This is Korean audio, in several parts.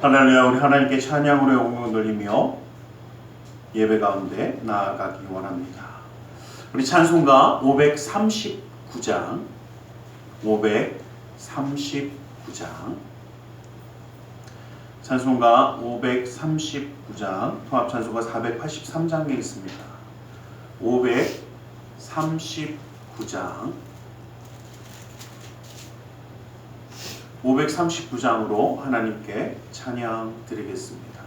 할렐루야. 우리 하나님께 찬양으로 영광을 돌리며 예배 가운데 나아가기 원합니다. 우리 찬송가 539장 찬송가 539장 통합찬송가 483장에 있습니다. 539장으로 하나님께 찬양 드리겠습니다.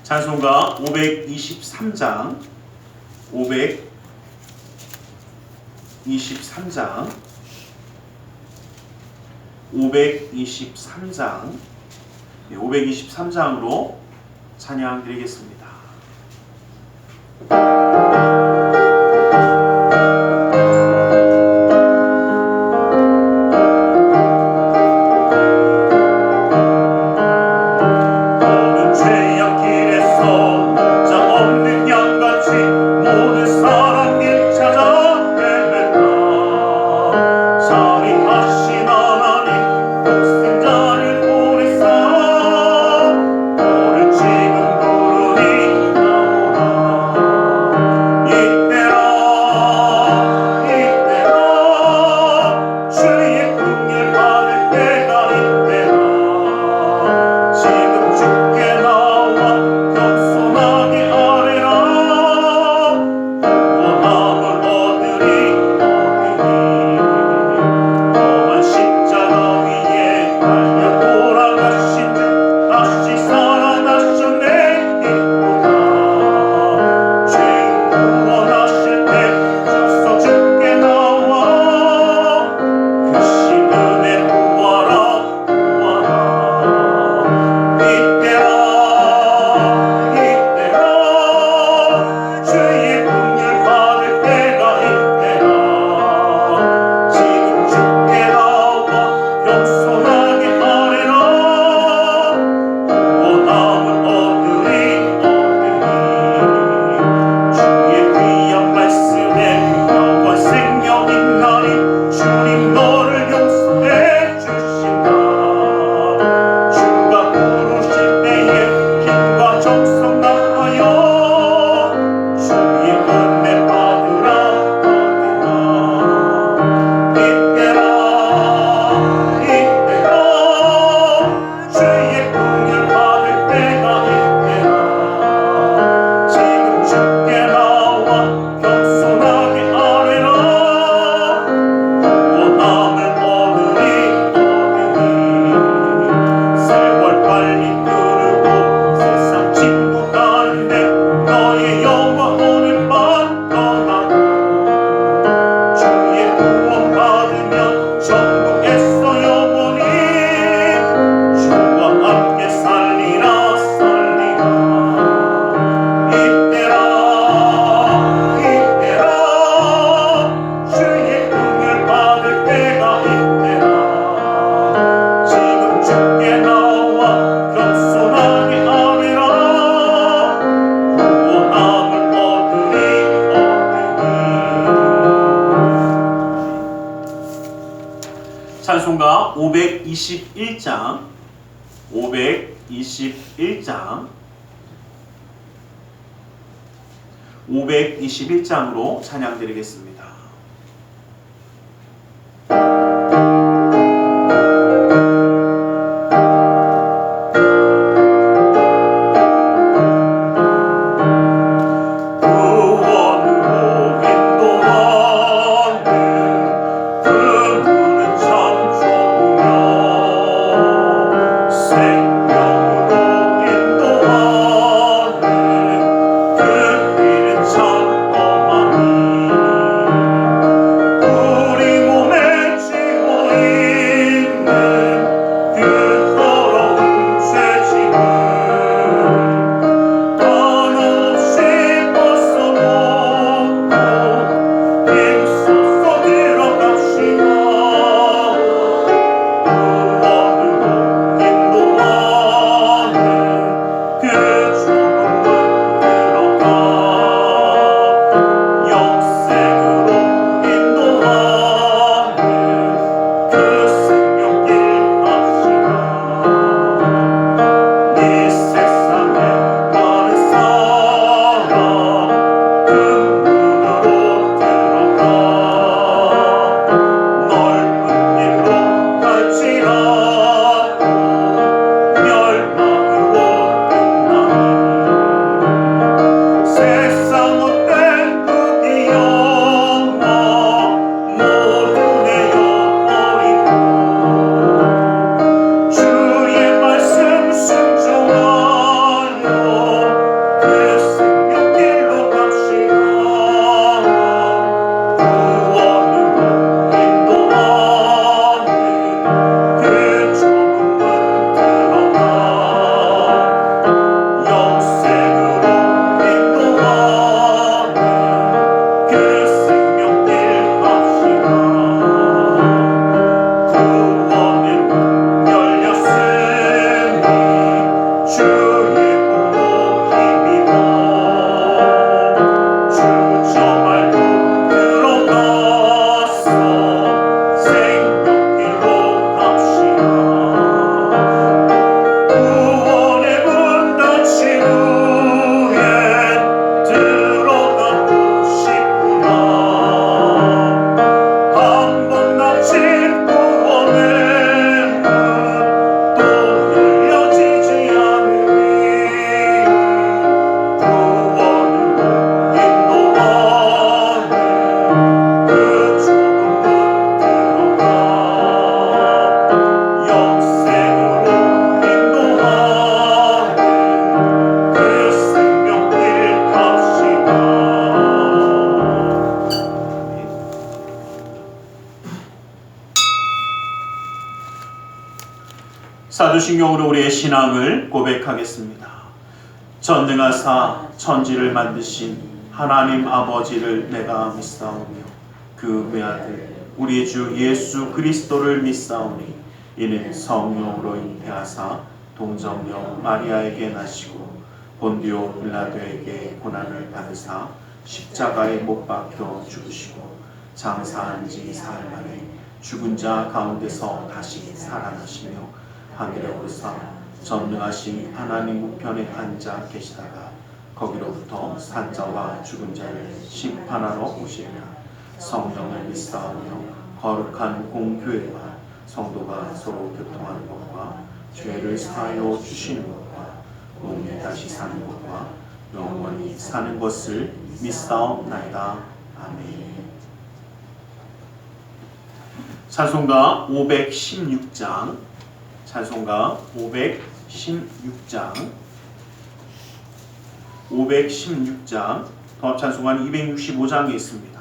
찬송가 523장 523장으로 찬양 드리겠습니다. 찬송가 521장 521장으로 찬양 드리겠습니다. 사도신경으로 우리의 신앙을 고백하겠습니다. 전능하사 천지를 만드신 하나님 아버지를 내가 믿사오며 그 외아들 우리 주 예수 그리스도를 믿사오니 이는 성령으로 잉태하사 동정녀 마리아에게 나시고 본디오 빌라도에게 고난을 받으사 십자가에 못 박혀 죽으시고 장사한 지 사흘 만에 죽은 자 가운데서 다시 살아나시며 하늘에 오르사 전능하신 하나님 우편에 앉아 계시다가 거기로부터 산자와 죽은 자를 심판하러 오시리라. 성령을 믿사오며 거룩한 공교회와 성도가 서로 교통하는 것과 죄를 사하여 주시는 것과 몸이 다시 사는 것과 영원히 사는 것을 믿사옵나이다. 아멘. 찬송가 516장 찬송가 516장 통합찬송가는 265장에 있습니다.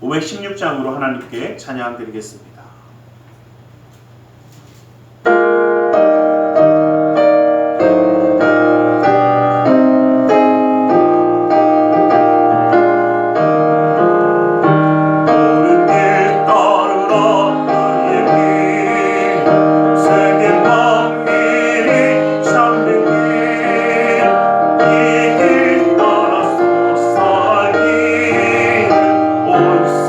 516장으로 하나님께 찬양 드리겠습니다.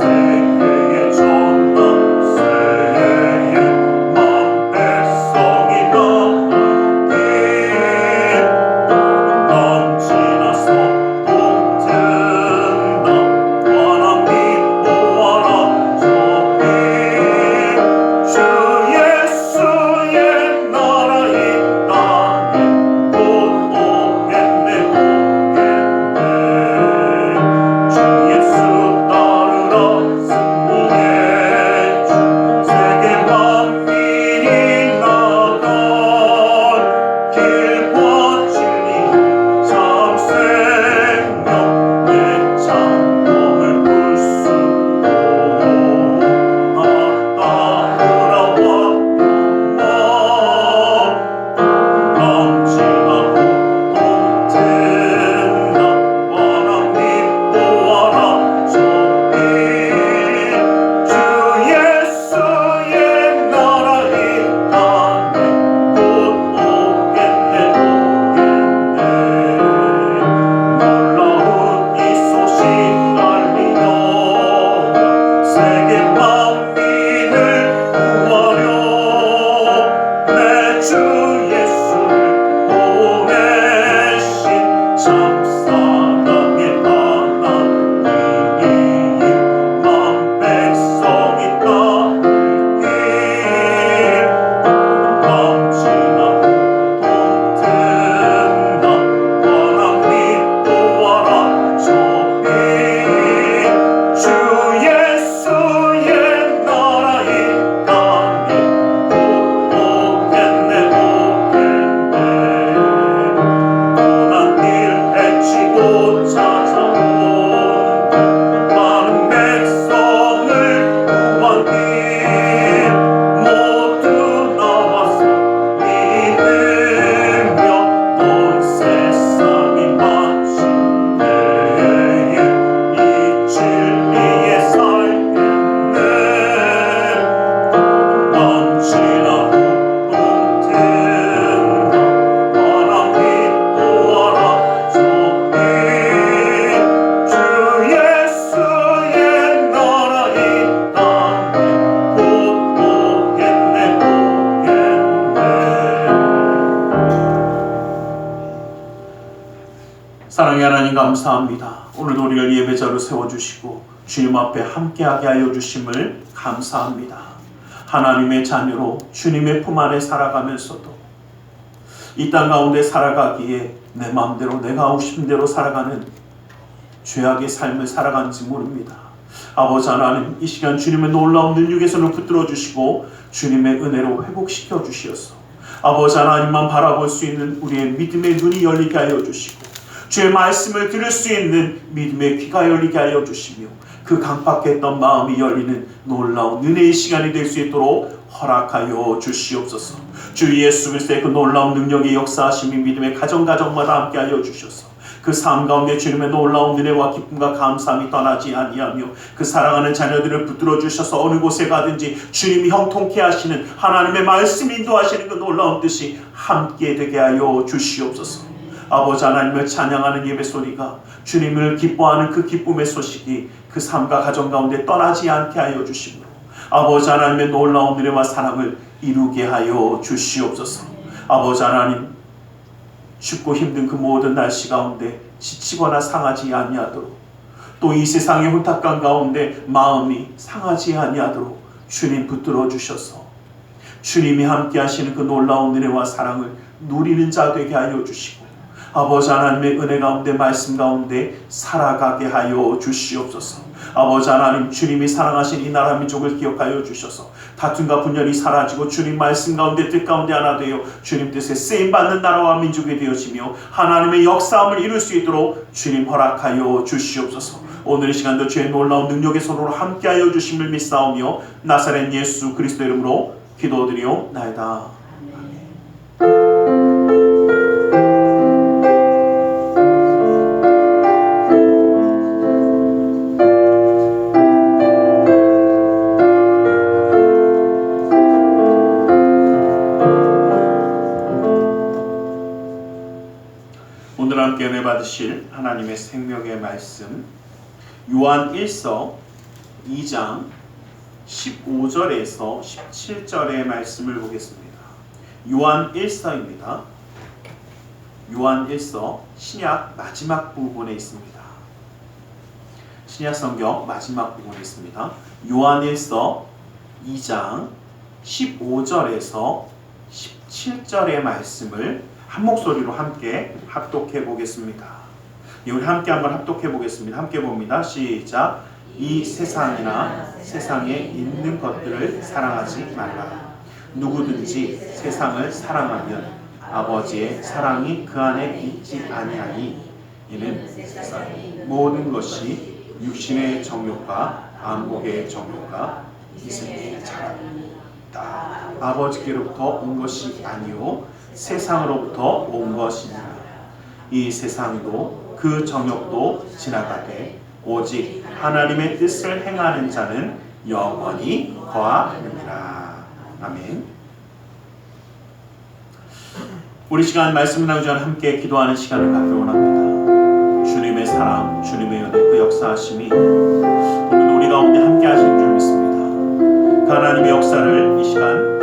세계의 전당 사랑의 하나님 감사합니다. 오늘 우리를 예배자로 세워주시고 주님 앞에 함께하게 하여 주심을 감사합니다. 하나님의 자녀로 주님의 품 안에 살아가면서도 이 땅 가운데 살아가기에 내 마음대로 내가 하고 싶은 대로 살아가는 죄악의 삶을 살아가는지 모릅니다. 아버지 하나님, 이 시간 주님의 놀라운 능력의 손을 붙들어 주시고 주님의 은혜로 회복시켜 주시옵소서. 아버지 하나님만 바라볼 수 있는 우리의 믿음의 눈이 열리게 하여 주시고 주의 말씀을 들을 수 있는 믿음의 귀가 열리게 하여 주시며 그 강박했던 마음이 열리는 놀라운 은혜의 시간이 될 수 있도록 허락하여 주시옵소서. 주 예수 그리스도의 그 놀라운 능력의 역사하심이 믿음의 가정마다 함께 하여 주셔서 그 삶 가운데 주님의 놀라운 은혜와 기쁨과 감사함이 떠나지 아니하며 그 사랑하는 자녀들을 붙들어 주셔서 어느 곳에 가든지 주님이 형통케 하시는 하나님의 말씀 인도하시는 그 놀라운 뜻이 함께 되게 하여 주시옵소서. 아버지 하나님을 찬양하는 예배 소리가 주님을 기뻐하는 그 기쁨의 소식이 그 삶과 가정 가운데 떠나지 않게 하여 주시므로 아버지 하나님의 놀라운 은혜와 사랑을 이루게 하여 주시옵소서. 아버지 하나님, 춥고 힘든 그 모든 날씨 가운데 지치거나 상하지 아니하도록 또 이 세상의 혼탁감 가운데 마음이 상하지 아니하도록 주님 붙들어 주셔서 주님이 함께 하시는 그 놀라운 은혜와 사랑을 누리는 자 되게 하여 주시고 아버지 하나님의 은혜 가운데 말씀 가운데 살아가게 하여 주시옵소서. 아버지 하나님, 주님이 사랑하신 이 나라 민족을 기억하여 주셔서 다툼과 분열이 사라지고 주님 말씀 가운데 뜻 가운데 하나 되어 주님 뜻에 쓰임받는 나라와 민족이 되어지며 하나님의 역사함을 이룰 수 있도록 주님 허락하여 주시옵소서. 오늘 이 시간도 주의 놀라운 능력의 손으로 함께하여 주심을 믿사오며 나사렛 예수 그리스도 이름으로 기도드리옵나이다. 오늘 함께 은혜 받으실 하나님의 생명의 말씀 요한 1서 2장 15절에서 17절의 말씀을 보겠습니다. 요한 1서입니다. 요한 1서 신약 마지막 부분에 있습니다. 신약 성경 마지막 부분에 있습니다. 요한 1서 2장 15절에서 17절의 말씀을 한 목소리로 함께 합독해 보겠습니다. 우리 함께 한번 합독해 보겠습니다. 함께 봅니다. 시작. 이 세상이나 세상에 있는 것들을 사랑하지 말라. 누구든지 세상을 사랑하면 아버지의 사랑이 그 안에 있지 아니하니 이는 세상의 모든 것이 육신의 정욕과 안목의 정욕과 이생의 자랑이다. 아버지께로부터 온 것이 아니요 세상으로부터 온 것이니라. 이 세상도 그 정욕도 지나가되 오직 하나님의 뜻을 행하는 자는 영원히 거하느니라. 아멘. 우리 시간 말씀 나누기 전에 함께 기도하는 시간을 갖기를 원합니다. 주님의 사랑, 주님의 은혜, 그 역사하심이 오늘 우리 가운데 함께 하시는 줄 믿습니다. 그 하나님의 역사를 이 시간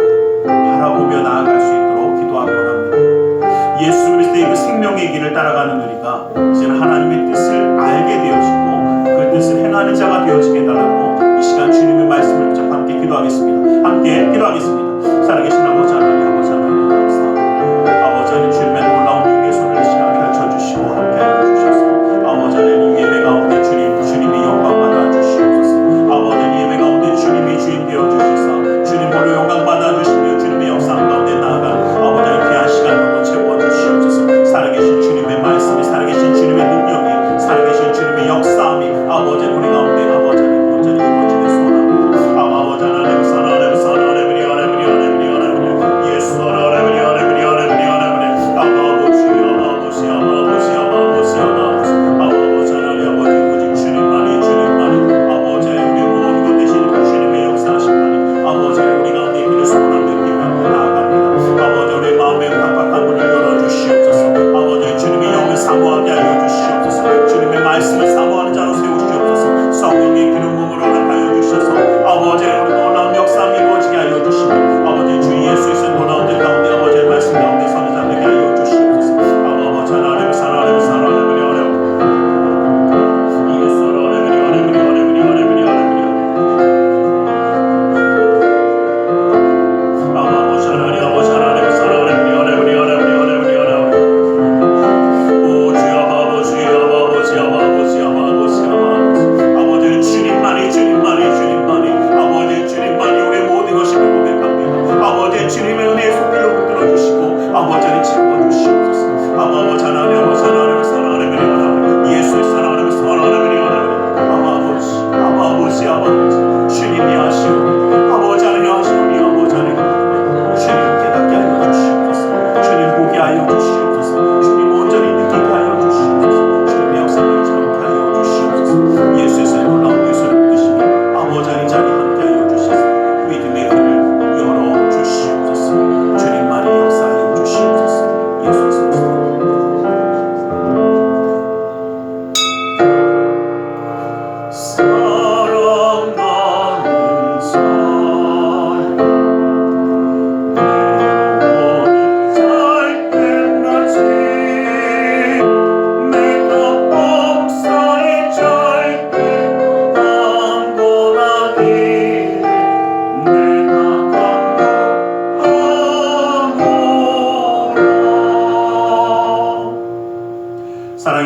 바라보며 나아갈 수 있도록 기도하기 원합니다. 예수 그리스도의 그 생명의 길을 따라가는 우리가 이제는 하나님의 뜻을 알게 되어지고 그 뜻을 행하는 자가 되어지게 해달라고 이 시간 주님의 말씀을 붙잡고 함께 기도하겠습니다. 함께 기도하겠습니다. 살아계신 아버지 하나님, 아버지 하나님 감사합니다. 아버지 하나님, 주님의 놀라운 능력의 손을 이 시간 펼쳐주시고 함께하여 주셔서 아버지 하나님, 예배 가운데 주님이 영광 받아주시옵소서. 아버지 하나님, 예배 가운데 주님이 주인 되어주셔서 주님 홀로 영광 받아주시며 주님의 역사 가운데 나아가 아버지 하나님 귀한 시간으로 채워주시옵소서. 살아계신 주님의 말씀이, 살아계신 주님의 능력이, 살아계신 주님의 역사함이 아버지 우리 가운데 아버지 온전히 이루어지길 소원합니다. 아버지 하나님, 하나님, 사랑의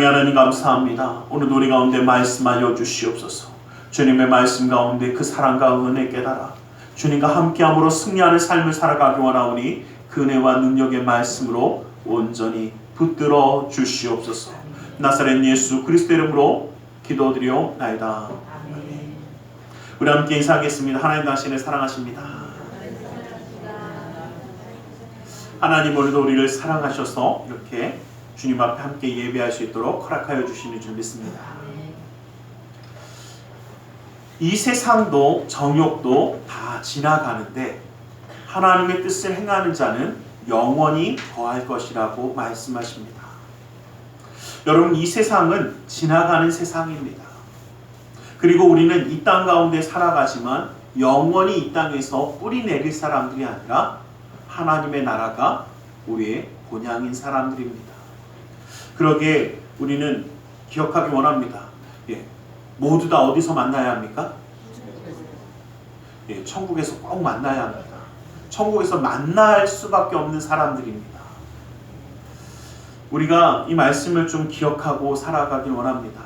하나님 감사합니다. 오늘 우리 가운데 말씀하여 주시옵소서. 주님의 말씀 가운데 그 사랑과 은혜 깨달아 주님과 함께함으로 승리하는 삶을 살아가기 원하오니 그 은혜와 능력의 말씀으로 온전히 붙들어 주시옵소서. 나사렛 예수 그리스도 이름으로 기도드리옵나이다. 우리 함께 인사하겠습니다. 하나님 당신을 사랑하십니다. 하나님 오늘도 우리를 사랑하셔서 이렇게 주님 앞에 함께 예배할 수 있도록 허락하여 주시는 줄 믿습니다. 이 세상도 정욕도 다 지나가는데 하나님의 뜻을 행하는 자는 영원히 거할 것이라고 말씀하십니다. 여러분, 이 세상은 지나가는 세상입니다. 그리고 우리는 이 땅 가운데 살아가지만 영원히 이 땅에서 뿌리 내릴 사람들이 아니라 하나님의 나라가 우리의 본향인 사람들입니다. 그러기에 우리는 기억하기 원합니다. 모두 다 어디서 만나야 합니까? 천국에서 꼭 만나야 합니다. 천국에서 만날 수밖에 없는 사람들입니다. 우리가 이 말씀을 좀 기억하고 살아가길 원합니다.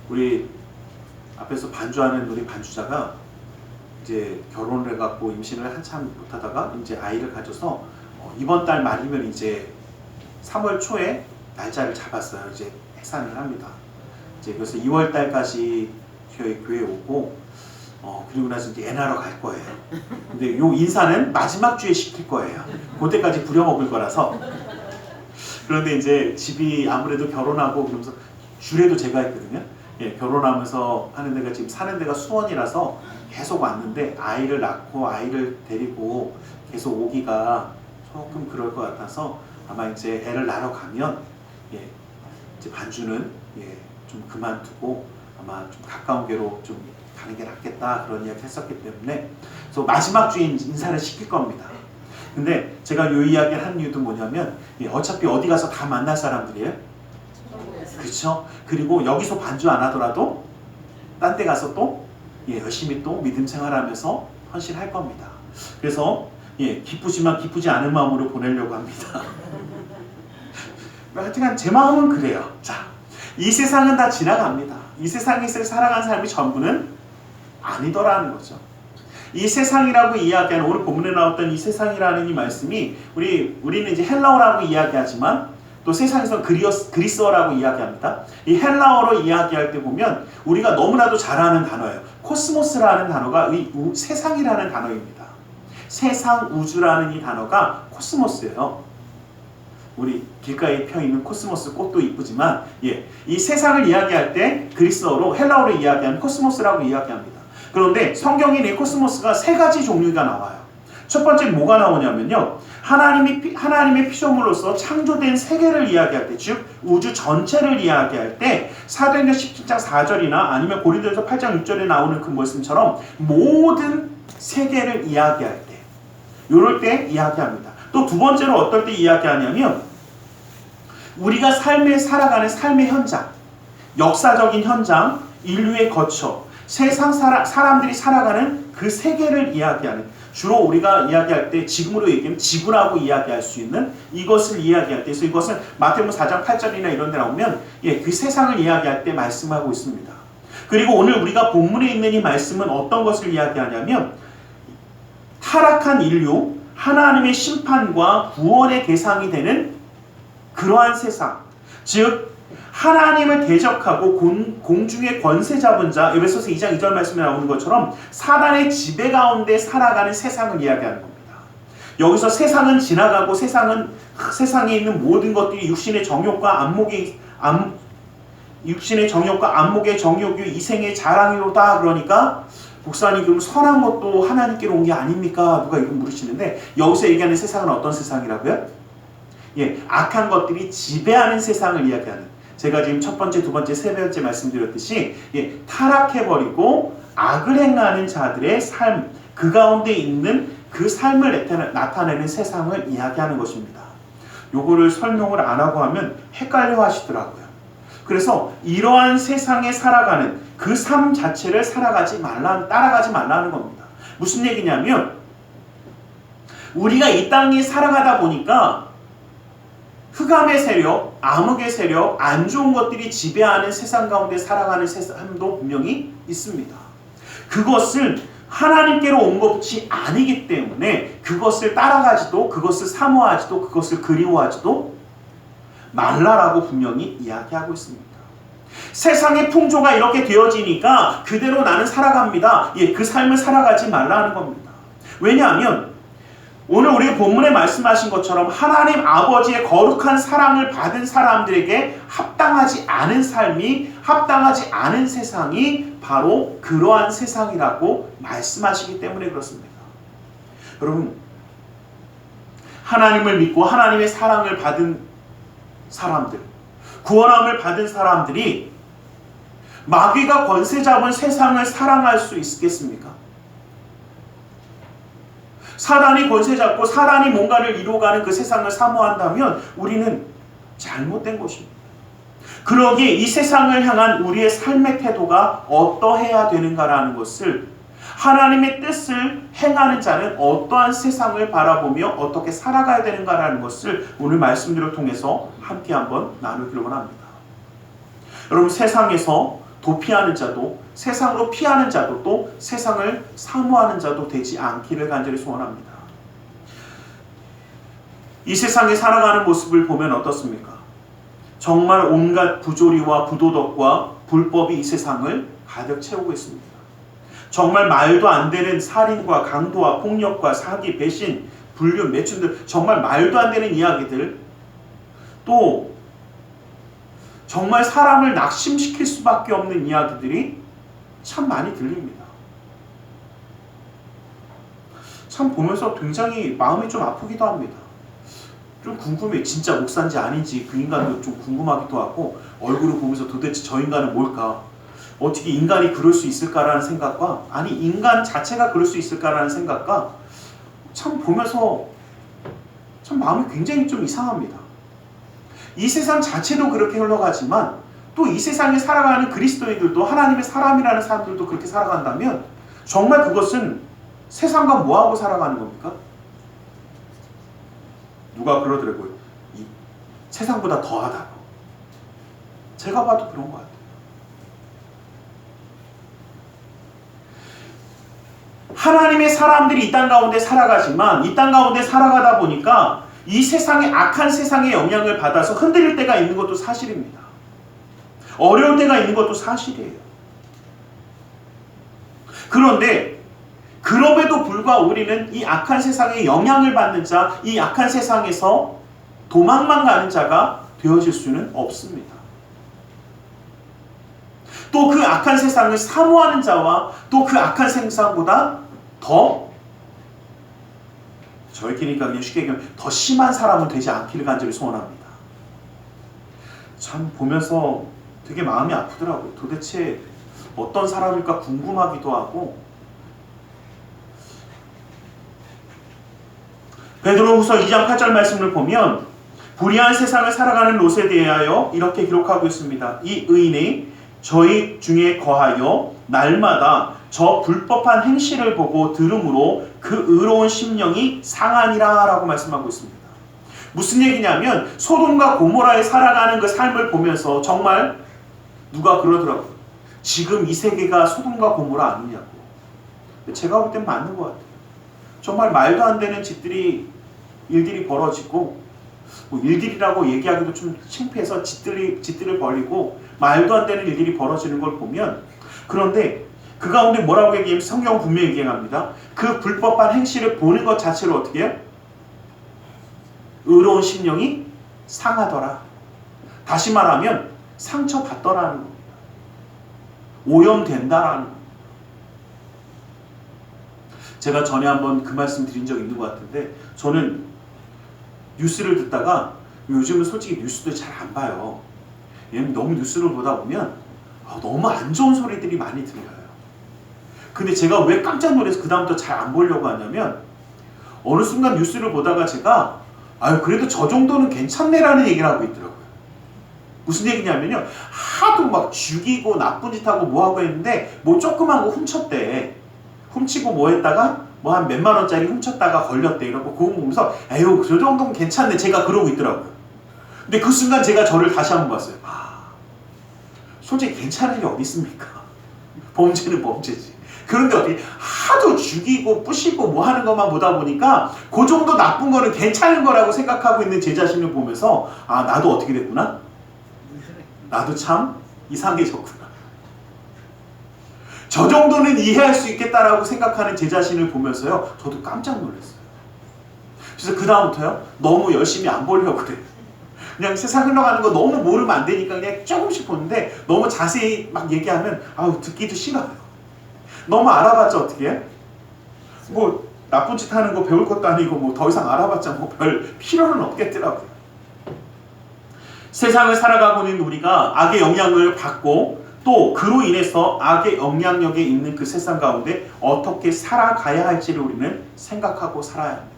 우리 앞에서 반주하는 우리 반주자가 이제 결혼을 해갖고 임신을 한참 못하다가 이제 아이를 가져서 이번 달 말이면 이제 3월 초에 날짜를 잡았어요. 이제 해산을 합니다. 이제 그래서 2월 달까지 저희 교회에 오고 그리고 나서 이제 애나러 갈 거예요. 근데 요 인사는 마지막 주에 시킬 거예요. 그때까지 부려먹을 거라서. 그런데 이제 집이 아무래도 결혼하고 그러면서 주례도 제가 했거든요. 결혼하면서 하는 데가 지금 사는 데가 수원이라서 계속 왔는데 아이를 낳고 아이를 데리고 계속 오기가 조금 그럴 것 같아서 아마 이제 애를 낳으러 가면 이제 반주는 좀 그만두고 아마 좀 가까운 데로 좀 가는 게 낫겠다 그런 이야기 했었기 때문에 그래서 마지막 주에 인사를 시킬 겁니다. 근데 제가 이 이야기를 한 이유도 뭐냐면 어차피 어디 가서 다 만날 사람들이에요. 그렇죠? 그리고 여기서 반주 안 하더라도 딴 데 가서 또 열심히 또 믿음 생활하면서 헌신할 겁니다. 그래서 기쁘지만 기쁘지 않은 마음으로 보내려고 합니다. 하여튼 제 마음은 그래요. 자, 이 세상은 다 지나갑니다. 이 세상에서 살아간 삶이 전부는 아니더라는 거죠. 이 세상이라고 이야기하는 오늘 본문에 나왔던 이 세상이라는 이 말씀이 우리는 이제 헬라어라고 이야기하지만 또 세상에서 그리스어라고 이야기합니다. 이 헬라어로 이야기할 때 보면 우리가 너무나도 잘 아는 단어예요. 코스모스라는 단어가 이 세상이라는 단어입니다. 세상, 우주라는 이 단어가 코스모스예요. 우리 길가에 펴있는 코스모스 꽃도 이쁘지만 이 세상을 이야기할 때 그리스어로 헬라어로 이야기하면 코스모스라고 이야기합니다. 그런데 성경에 이 코스모스가 세 가지 종류가 나와요. 첫 번째 뭐가 나오냐면요. 하나님의 피조물로서 창조된 세계를 이야기할 때, 즉 우주 전체를 이야기할 때 사도행전 17장 4절이나 아니면 고린도전서 8장 6절에 나오는 그 말씀처럼 모든 세계를 이야기할 때 이럴 때 이야기합니다. 또 두 번째로 어떨 때 이야기하냐면 우리가 살아가는 삶의 현장, 역사적인 현장, 인류의 거처, 세상 사람들이 살아가는 그 세계를 이야기하는, 주로 우리가 이야기할 때 지금으로 얘기하면 지구라고 이야기할 수 있는 이것을 이야기할 때, 그래서 이것은 마태복음 4장 8절이나 이런 데 나오면 그 세상을 이야기할 때 말씀하고 있습니다. 그리고 오늘 우리가 본문에 있는 이 말씀은 어떤 것을 이야기하냐면 타락한 인류, 하나님의 심판과 구원의 대상이 되는 그러한 세상, 즉 하나님을 대적하고 공중의 권세 잡은 자, 에베소서 2장 2절 말씀에 나오는 것처럼 사단의 지배 가운데 살아가는 세상을 이야기하는 겁니다. 여기서 세상은 지나가고 세상에 있는 모든 것들이 육신의 정욕과 안목의 정욕이 이생의 자랑이로다. 그러니까 목사님, 그럼 선한 것도 하나님께로 온 게 아닙니까? 누가 이거 물으시는데 여기서 얘기하는 세상은 어떤 세상이라고요? 악한 것들이 지배하는 세상을 이야기하는, 제가 지금 첫 번째, 두 번째, 세 번째 말씀드렸듯이 타락해버리고 악을 행하는 자들의 삶, 그 가운데 있는 그 삶을 나타내는 세상을 이야기하는 것입니다. 요거를 설명을 안 하고 하면 헷갈려 하시더라고요. 그래서 이러한 세상에 살아가는 그 삶 자체를 따라가지 말라는 겁니다. 무슨 얘기냐면 우리가 이 땅에 살아가다 보니까 흑암의 세력, 암흑의 세력, 안 좋은 것들이 지배하는 세상 가운데 살아가는 삶도 분명히 있습니다. 그것을 하나님께로 온 것이 아니기 때문에 그것을 따라가지도, 그것을 사모하지도, 그것을 그리워하지도 말라라고 분명히 이야기하고 있습니다. 세상의 풍조가 이렇게 되어지니까 그대로 나는 살아갑니다. 그 삶을 살아가지 말라는 겁니다. 왜냐하면 오늘 우리 본문에 말씀하신 것처럼 하나님 아버지의 거룩한 사랑을 받은 사람들에게 합당하지 않은 삶이, 합당하지 않은 세상이 바로 그러한 세상이라고 말씀하시기 때문에 그렇습니다. 여러분, 하나님을 믿고 하나님의 사랑을 받은 사람들, 구원함을 받은 사람들이 마귀가 권세 잡은 세상을 사랑할 수 있겠습니까? 사단이 권세 잡고 사단이 뭔가를 이루어가는 그 세상을 사모한다면 우리는 잘못된 것입니다. 그러기에 이 세상을 향한 우리의 삶의 태도가 어떠해야 되는가라는 것을, 하나님의 뜻을 행하는 자는 어떠한 세상을 바라보며 어떻게 살아가야 되는가라는 것을 오늘 말씀들을 통해서 함께 한번 나누기로 합니다. 여러분, 세상에서 도피하는 자도, 세상으로 피하는 자도, 또 세상을 사모하는 자도 되지 않기를 간절히 소원합니다. 이 세상에 살아가는 모습을 보면 어떻습니까? 정말 온갖 부조리와 부도덕과 불법이 이 세상을 가득 채우고 있습니다. 정말 말도 안 되는 살인과 강도와 폭력과 사기, 배신, 불륜, 매춘 등 정말 말도 안 되는 이야기들, 또 정말 사람을 낙심시킬 수밖에 없는 이야기들이 참 많이 들립니다. 참 보면서 굉장히 마음이 좀 아프기도 합니다. 좀 궁금해. 진짜 목사인지 아닌지 그 인간도 좀 궁금하기도 하고, 얼굴을 보면서 도대체 저 인간은 뭘까? 어떻게 인간이 그럴 수 있을까라는 생각과, 아니 인간 자체가 그럴 수 있을까라는 생각과 참 보면서 참 마음이 굉장히 좀 이상합니다. 이 세상 자체도 그렇게 흘러가지만 또 이 세상에 살아가는 그리스도인들도, 하나님의 사람이라는 사람들도 그렇게 살아간다면 정말 그것은 세상과 뭐하고 살아가는 겁니까? 누가 그러더라고요. 이 세상보다 더하다고. 제가 봐도 그런 것 같아요. 하나님의 사람들이 이 땅 가운데 살아가지만 이 땅 가운데 살아가다 보니까 이 세상의 악한 세상의 영향을 받아서 흔들릴 때가 있는 것도 사실입니다. 어려울 때가 있는 것도 사실이에요. 그런데 그럼에도 불구하고 우리는 이 악한 세상의 영향을 받는 자, 이 악한 세상에서 도망만 가는 자가 되어질 수는 없습니다. 또 그 악한 세상을 사모하는 자와 또 그 악한 세상보다 더, 저희끼리니까 그냥 쉽게 얘기하면 더 심한 사람은 되지 않기를 간절히 소원합니다. 참 보면서 되게 마음이 아프더라고요. 도대체 어떤 사람일까 궁금하기도 하고. 베드로후서 2장 8절 말씀을 보면 불의한 세상을 살아가는 롯에 대하여 이렇게 기록하고 있습니다. 이 의인이 저희 중에 거하여 날마다 저 불법한 행실을 보고 들음으로 그 의로운 심령이 상하니라 라고 말씀하고 있습니다. 무슨 얘기냐면 소돔과 고모라에 살아가는 그 삶을 보면서 정말 누가 그러더라고요. 지금 이 세계가 소돔과 고모라 아니냐고. 제가 볼 땐 맞는 것 같아요. 정말 말도 안 되는 일들이 벌어지고, 뭐 일들이라고 얘기하기도 좀 창피해서 짓들을 벌이고 말도 안 되는 일들이 벌어지는 걸 보면, 그런데 그 가운데 뭐라고 얘기하면 성경은 분명히 얘기합니다. 그 불법한 행실을 보는 것 자체로 어떻게 해요? 의로운 심령이 상하더라. 다시 말하면 상처받더라는 겁니다. 오염된다라는 겁니다. 제가 전에 한번 그 말씀 드린 적이 있는 것 같은데, 저는 뉴스를 듣다가, 요즘은 솔직히 뉴스도 잘 안 봐요. 왜냐면 너무 뉴스를 보다 보면 너무 안 좋은 소리들이 많이 들려요. 근데 제가 왜 깜짝 놀라서 그 다음부터 잘 안 보려고 하냐면 어느 순간 뉴스를 보다가 제가 아유 그래도 저 정도는 괜찮네라는 얘기를 하고 있더라고요. 무슨 얘기냐면요. 하도 막 죽이고 나쁜 짓 하고 뭐 하고 했는데 뭐 조그만 거 훔쳤대. 훔치고 뭐 했다가 뭐 한 몇만 원짜리 훔쳤다가 걸렸대. 이러고 그거 보면서 에휴 저 정도는 괜찮네. 제가 그러고 있더라고요. 근데 그 순간 제가 저를 다시 한번 봤어요. 아, 솔직히 괜찮은 게 어디 있습니까? 범죄는 범죄지. 그런데 어떻게 하도 죽이고 부시고 뭐 하는 것만 보다 보니까 그 정도 나쁜 거는 괜찮은 거라고 생각하고 있는 제 자신을 보면서 아 나도 어떻게 됐구나? 나도 참 이상해졌구나. 저 정도는 이해할 수 있겠다라고 생각하는 제 자신을 보면서요. 저도 깜짝 놀랐어요. 그래서 그 다음부터요. 너무 열심히 안 보려고 그래요. 그냥 세상 흘러가는 거 너무 모르면 안 되니까 그냥 조금씩 보는데 너무 자세히 막 얘기하면 아우 듣기도 싫어요. 너무 알아봤자 어떻게 해? 뭐 나쁜 짓 하는 거 배울 것도 아니고 뭐 더 이상 알아봤자 뭐 별 필요는 없겠더라고요. 세상을 살아가고 있는 우리가 악의 영향을 받고 또 그로 인해서 악의 영향력에 있는 그 세상 가운데 어떻게 살아가야 할지를 우리는 생각하고 살아야 합니다.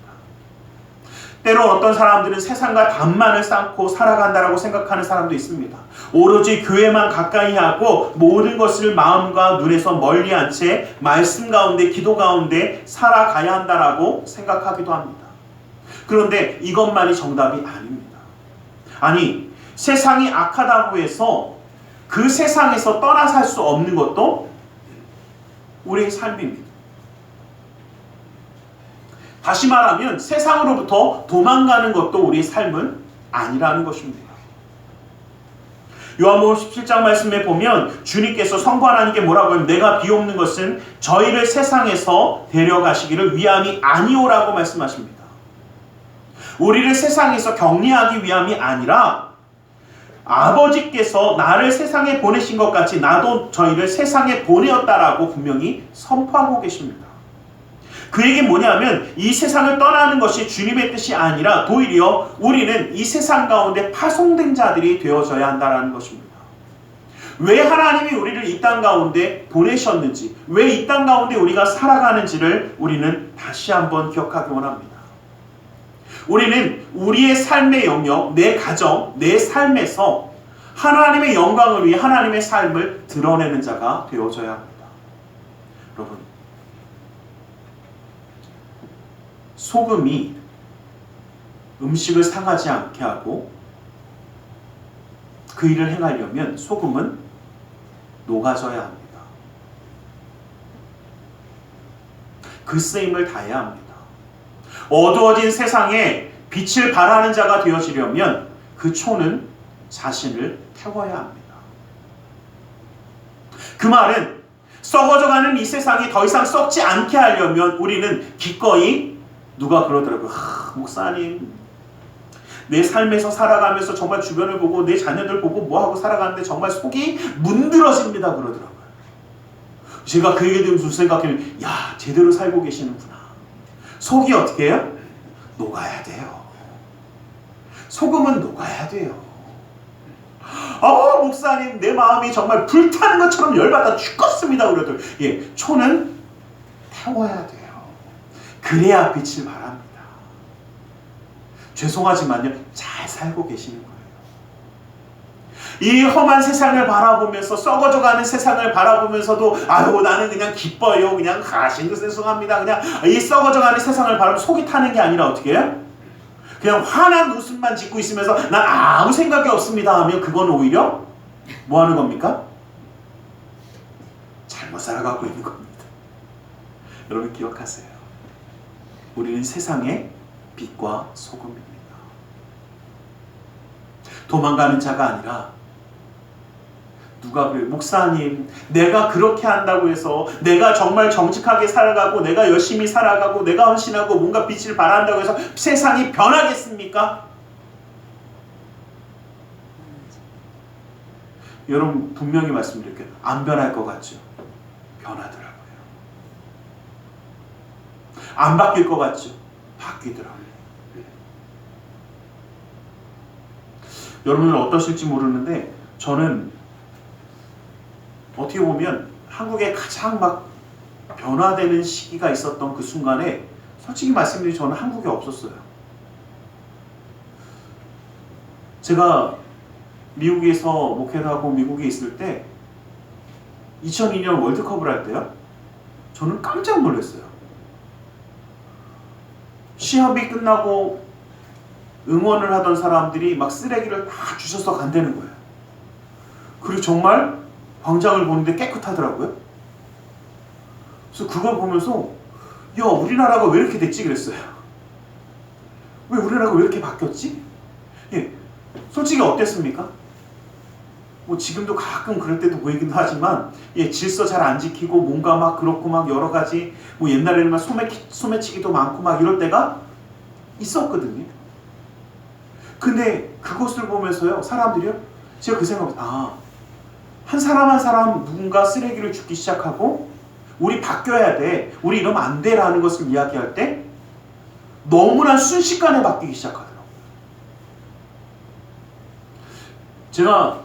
때로 어떤 사람들은 세상과 반만을 쌓고 살아간다라고 생각하는 사람도 있습니다. 오로지 교회만 가까이 하고 모든 것을 마음과 눈에서 멀리한 채 말씀 가운데 기도 가운데 살아가야 한다라고 생각하기도 합니다. 그런데 이것만이 정답이 아닙니다. 아니 세상이 악하다고 해서 그 세상에서 떠나 살 수 없는 것도 우리의 삶입니다. 다시 말하면 세상으로부터 도망가는 것도 우리의 삶은 아니라는 것입니다. 요한복음 17장 말씀에 보면 주님께서 성부 하나님께 뭐라고 하면 내가 비옵는 것은 저희를 세상에서 데려가시기를 위함이 아니오라고 말씀하십니다. 우리를 세상에서 격리하기 위함이 아니라 아버지께서 나를 세상에 보내신 것 같이 나도 저희를 세상에 보내었다라고 분명히 선포하고 계십니다. 그 얘기는 뭐냐면 이 세상을 떠나는 것이 주님의 뜻이 아니라 도리어 우리는 이 세상 가운데 파송된 자들이 되어져야 한다는 것입니다. 왜 하나님이 우리를 이 땅 가운데 보내셨는지, 왜 이 땅 가운데 우리가 살아가는지를 우리는 다시 한번 기억하기 원합니다. 우리는 우리의 삶의 영역, 내 가정, 내 삶에서 하나님의 영광을 위해 하나님의 삶을 드러내는 자가 되어져야 합니다. 여러분, 소금이 음식을 상하지 않게 하고 그 일을 행하려면 소금은 녹아져야 합니다. 그 쓰임을 다해야 합니다. 어두워진 세상에 빛을 발하는 자가 되어지려면 그 초는 자신을 태워야 합니다. 그 말은 썩어져가는 이 세상이 더 이상 썩지 않게 하려면 우리는 기꺼이 누가 그러더라고요. 목사님 내 삶에서 살아가면서 정말 주변을 보고 내 자녀들 보고 뭐하고 살아가는데 정말 속이 문드러집니다 그러더라고요. 제가 그 얘기 들으면서 생각하면 야 제대로 살고 계시는구나. 속이 어떻게 해요? 녹아야 돼요. 소금은 녹아야 돼요. 목사님 내 마음이 정말 불타는 것처럼 열받아 죽겠습니다 그러더라고요. 예, 초는 태워야 돼요. 그래야 빛을 발합니다. 죄송하지만요, 잘 살고 계시는 거예요. 이 험한 세상을 바라보면서 썩어져가는 세상을 바라보면서도 아유 나는 그냥 기뻐요. 그냥 가신 죄송합니다. 그냥 이 썩어져가는 세상을 바라보면 속이 타는 게 아니라 어떻게 해요? 그냥 환한 웃음만 짓고 있으면서 난 아무 생각이 없습니다 하면 그건 오히려 뭐 하는 겁니까? 잘못 살아가고 있는 겁니다. 여러분 기억하세요. 우리는 세상의 빛과 소금입니다. 도망가는 자가 아니라 누가 그래요? 목사님 내가 그렇게 한다고 해서 내가 정말 정직하게 살아가고 내가 열심히 살아가고 내가 헌신하고 뭔가 빛을 발한다고 해서 세상이 변하겠습니까? 여러분 분명히 말씀드릴게요. 안 변할 것 같죠? 변하더라고요. 안 바뀔 것 같죠? 바뀌더라고요. 여러분은 어떠실지 모르는데 저는 어떻게 보면 한국의 가장 막 변화되는 시기가 있었던 그 순간에 솔직히 말씀드리면 저는 한국에 없었어요. 제가 미국에서 목회를 하고 미국에 있을 때 2002년 월드컵을 할 때요. 저는 깜짝 놀랐어요. 시합이 끝나고 응원을 하던 사람들이 막 쓰레기를 다 주셔서 간다는 거예요. 그리고 정말 광장을 보는데 깨끗하더라고요. 그래서 그걸 보면서 야, 우리나라가 왜 이렇게 됐지 그랬어요. 왜 우리나라가 왜 이렇게 바뀌었지? 예, 솔직히 어땠습니까? 뭐 지금도 가끔 그럴 때도 보이기도 하지만 예, 질서 잘 안 지키고 뭔가 막 그렇고 막 여러 가지 뭐 옛날에는 막 소매치기도 많고 막 이럴 때가 있었거든요. 근데 그것을 보면서요, 사람들이요, 제가 그 생각을 한 사람 한 사람 누군가 쓰레기를 줍기 시작하고 우리 바뀌어야 돼, 우리 이러면 안 돼라는 것을 이야기할 때 너무나 순식간에 바뀌기 시작하더라고요. 제가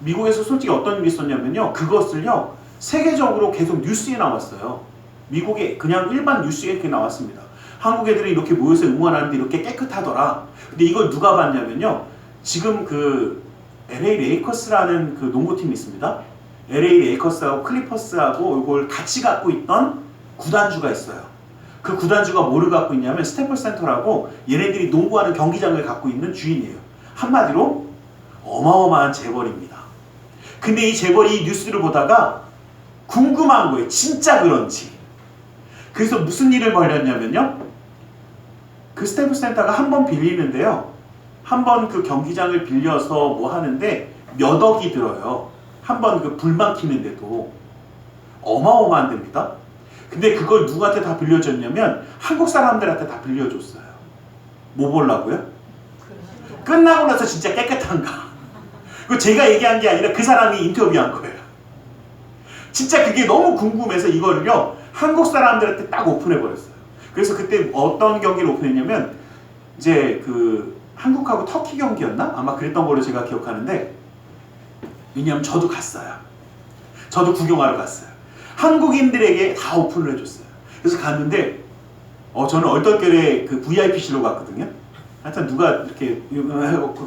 미국에서 솔직히 어떤 일이 있었냐면요, 그것을요 세계적으로 계속 뉴스에 나왔어요. 미국에 그냥 일반 뉴스에 이렇게 나왔습니다. 한국 애들이 이렇게 모여서 응원하는데 이렇게 깨끗하더라. 근데 이걸 누가 봤냐면요, 지금 그 LA 레이커스라는 그 농구팀이 있습니다. LA 레이커스하고 클리퍼스하고 이걸 같이 갖고 있던 구단주가 있어요. 그 구단주가 뭐를 갖고 있냐면 스태플 센터라고 얘네들이 농구하는 경기장을 갖고 있는 주인이에요. 한마디로 어마어마한 재벌입니다. 근데 이 재벌이 뉴스를 보다가 궁금한 거예요. 진짜 그런지. 그래서 무슨 일을 벌였냐면요, 그 스태프 센터가 한 번 빌리는데요, 한 번 그 경기장을 빌려서 뭐 하는데 몇 억이 들어요. 한 번 그 불만 켜는데도 어마어마한 데입니다. 근데 그걸 누구한테 다 빌려줬냐면 한국 사람들한테 다 빌려줬어요. 뭐 보려고요? 끝나고 나서 진짜 깨끗한가? 그 제가 얘기한 게 아니라 그 사람이 인터뷰한 거예요. 진짜 그게 너무 궁금해서 이거를요 한국 사람들한테 딱 오픈해버렸어요. 그래서 그때 어떤 경기를 오픈했냐면 이제 그 한국하고 터키 경기였나? 아마 그랬던 걸로 제가 기억하는데, 왜냐면 저도 갔어요. 저도 구경하러 갔어요. 한국인들에게 다 오픈을 해줬어요. 그래서 갔는데 저는 얼떨결에 그 VIP실로 갔거든요. 하여튼 누가 이렇게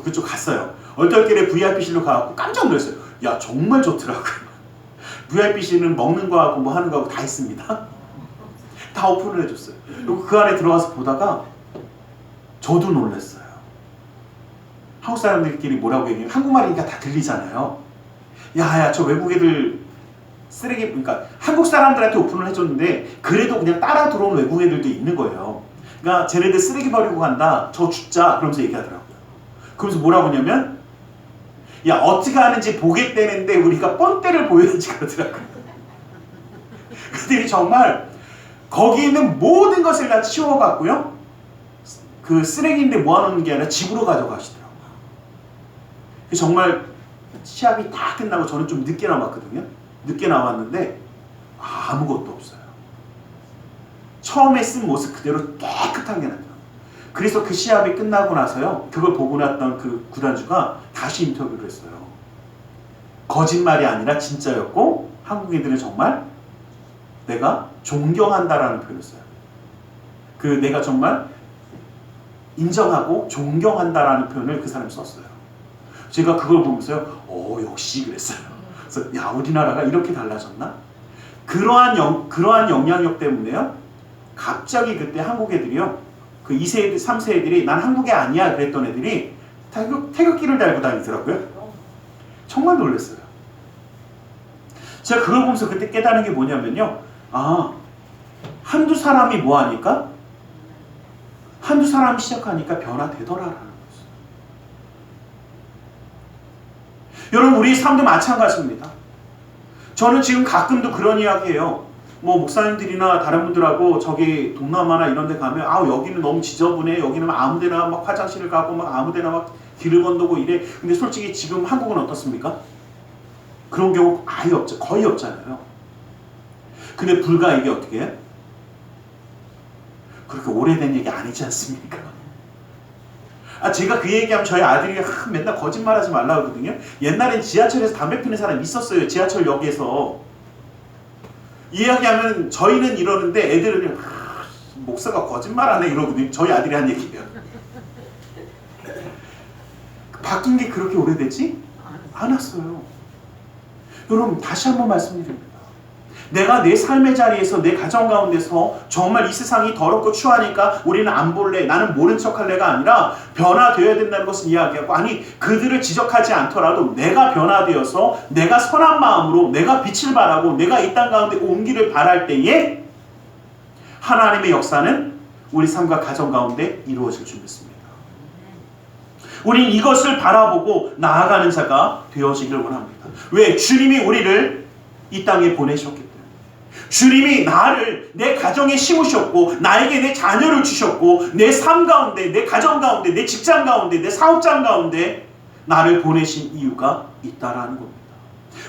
그쪽 갔어요. 얼떨결에 VIP실로 가갖고 깜짝 놀랐어요. 야, 정말 좋더라고요. VIP실은 먹는 거하고 뭐 하는 거하고 다 있습니다. 다 오픈을 해줬어요. 그리고 그 안에 들어가서 보다가 저도 놀랐어요. 한국 사람들끼리 뭐라고 얘기해요? 한국말이니까 다 들리잖아요. 야, 저 외국 애들 쓰레기, 그러니까 한국 사람들한테 오픈을 해줬는데 그래도 그냥 따라 들어온 외국 애들도 있는 거예요. 그러니까 쟤네들 쓰레기 버리고 간다, 저 죽자, 그러면서 얘기하더라고요. 그러면서 뭐라고 하냐면, 야, 어떻게 하는지 보겠다는데 우리가 뻔때를 보여야지 그러더라고요. 그들이 정말 거기 있는 모든 것을 다 치워갖고요, 그 쓰레기인데 모아놓는 게 아니라 집으로 가져가시더라고요. 정말 시합이 다 끝나고 저는 좀 늦게 나왔거든요. 늦게 나왔는데 아무것도 없어요. 처음에 쓴 모습 그대로 깨끗하게 나요. 그래서 그 시합이 끝나고 나서요, 그걸 보고 났던 그 구단주가 다시 인터뷰를 했어요. 거짓말이 아니라 진짜였고 한국인들은 정말 내가 존경한다라는 표현을 써요. 그 내가 정말 인정하고 존경한다라는 표현을 그 사람이 썼어요. 제가 그걸 보면서요, 역시 그랬어요. 그래서 야, 우리나라가 이렇게 달라졌나? 그러한 영향력 때문에요, 갑자기 그때 한국 애들이요, 그 2세, 3세 애들이 난 한국애 아니야 그랬던 애들이 태극기를 달고 다니더라고요. 정말 놀랐어요. 제가 그걸 보면서 그때 깨달은 게 뭐냐면요, 한두 사람이 뭐 하니까? 한두 사람이 시작하니까 변화되더라라는 거죠. 여러분, 우리 삶도 마찬가지입니다. 저는 지금 가끔도 그런 이야기해요. 뭐 목사님들이나 다른 분들하고 저기 동남아나 이런 데 가면 여기는 너무 지저분해, 여기는 아무데나 막 화장실을 가고 막 아무데나 막 길을 건너고 이래. 근데 솔직히 지금 한국은 어떻습니까? 그런 경우 아예 없죠. 거의 없잖아요. 근데 불과 이게 어떻게 해? 그렇게 오래된 얘기 아니지 않습니까? 제가 그 얘기하면 저희 아들이 맨날 거짓말하지 말라고 하거든요. 옛날엔 지하철에서 담배 피는 사람이 있었어요. 지하철역에서. 이야기하면 저희는 이러는데 애들은 목사가 거짓말하네 이러거든요. 저희 아들이 한 얘기예요. 바뀐 게 그렇게 오래됐지? 않았어요. 여러분 다시 한번 말씀드립니다. 내가 내 삶의 자리에서 내 가정 가운데서 정말 이 세상이 더럽고 추하니까 우리는 안 볼래, 나는 모른 척할래가 아니라 변화되어야 된다는 것을 이야기하고, 아니 그들을 지적하지 않더라도 내가 변화되어서 내가 선한 마음으로 내가 빛을 발하고 내가 이 땅 가운데 온기를 발할 때에 하나님의 역사는 우리 삶과 가정 가운데 이루어질 줄 믿습니다. 우린 이것을 바라보고 나아가는 자가 되어지길 원합니다. 왜? 주님이 우리를 이 땅에 보내셨기 때문에. 주님이 나를 내 가정에 심으셨고 나에게 내 자녀를 주셨고 내 삶 가운데, 내 가정 가운데, 내 직장 가운데, 내 사업장 가운데 나를 보내신 이유가 있다라는 겁니다.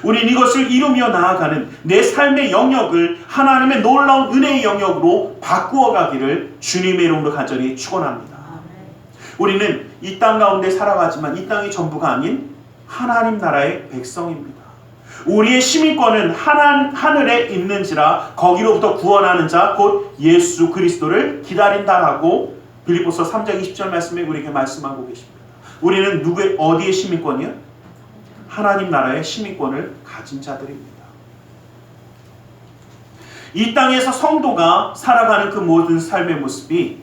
우린 이것을 이루며 나아가는 내 삶의 영역을 하나님의 놀라운 은혜의 영역으로 바꾸어 가기를 주님의 이름으로 간절히 축원합니다. 우리는 이 땅 가운데 살아가지만 이 땅이 전부가 아닌 하나님 나라의 백성입니다. 우리의 시민권은 하늘에 있는지라 거기로부터 구원하는 자 곧 예수 그리스도를 기다린다라고 빌립보서 3장 20절 말씀에 우리에게 말씀하고 계십니다. 우리는 누구의 어디의 시민권이요? 하나님 나라의 시민권을 가진 자들입니다. 이 땅에서 성도가 살아가는 그 모든 삶의 모습이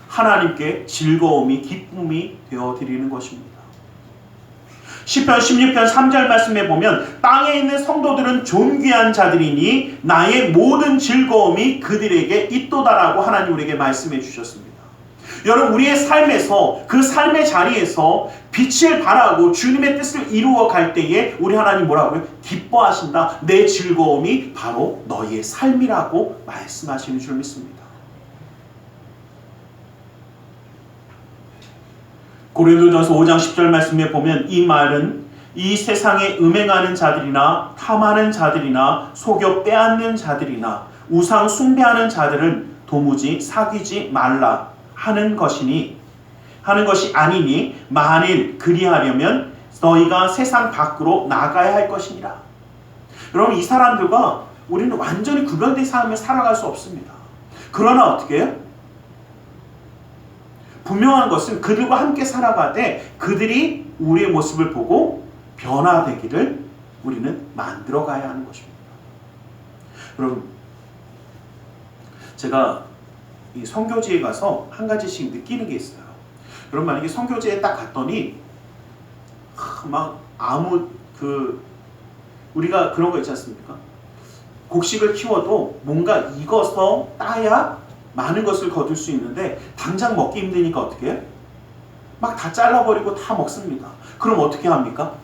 하나님께 즐거움이, 기쁨이 되어드리는 것입니다. 시편 16편 3절 말씀에 보면 땅에 있는 성도들은 존귀한 자들이니 나의 모든 즐거움이 그들에게 있도다라고 하나님 우리에게 말씀해 주셨습니다. 여러분 우리의 삶에서 그 삶의 자리에서 빛을 발하고 주님의 뜻을 이루어 갈 때에 우리 하나님 뭐라고요? 기뻐하신다. 내 즐거움이 바로 너희의 삶이라고 말씀하시는 줄 믿습니다. 고린도전서 5장 10절 말씀에 보면 이 말은 이 세상에 음행하는 자들이나 탐하는 자들이나 속여 빼앗는 자들이나 우상 숭배하는 자들은 도무지 사귀지 말라 하는 것이 아니니 만일 그리하려면 너희가 세상 밖으로 나가야 할 것이니라. 여러분 이 사람들과 우리는 완전히 구별된 삶을 살아갈 수 없습니다. 그러나 어떻게 해요? 분명한 것은 그들과 함께 살아가되 그들이 우리의 모습을 보고 변화되기를 우리는 만들어가야 하는 것입니다. 여러분 제가 이 선교지에 가서 한 가지씩 느끼는 게 있어요. 여러분 만약에 선교지에 딱 갔더니 막 우리가 그런 거 있지 않습니까? 곡식을 키워도 뭔가 익어서 따야 많은 것을 거둘 수 있는데 당장 먹기 힘드니까 어떻게 해? 막 다 잘라버리고 다 먹습니다. 그럼 어떻게 합니까?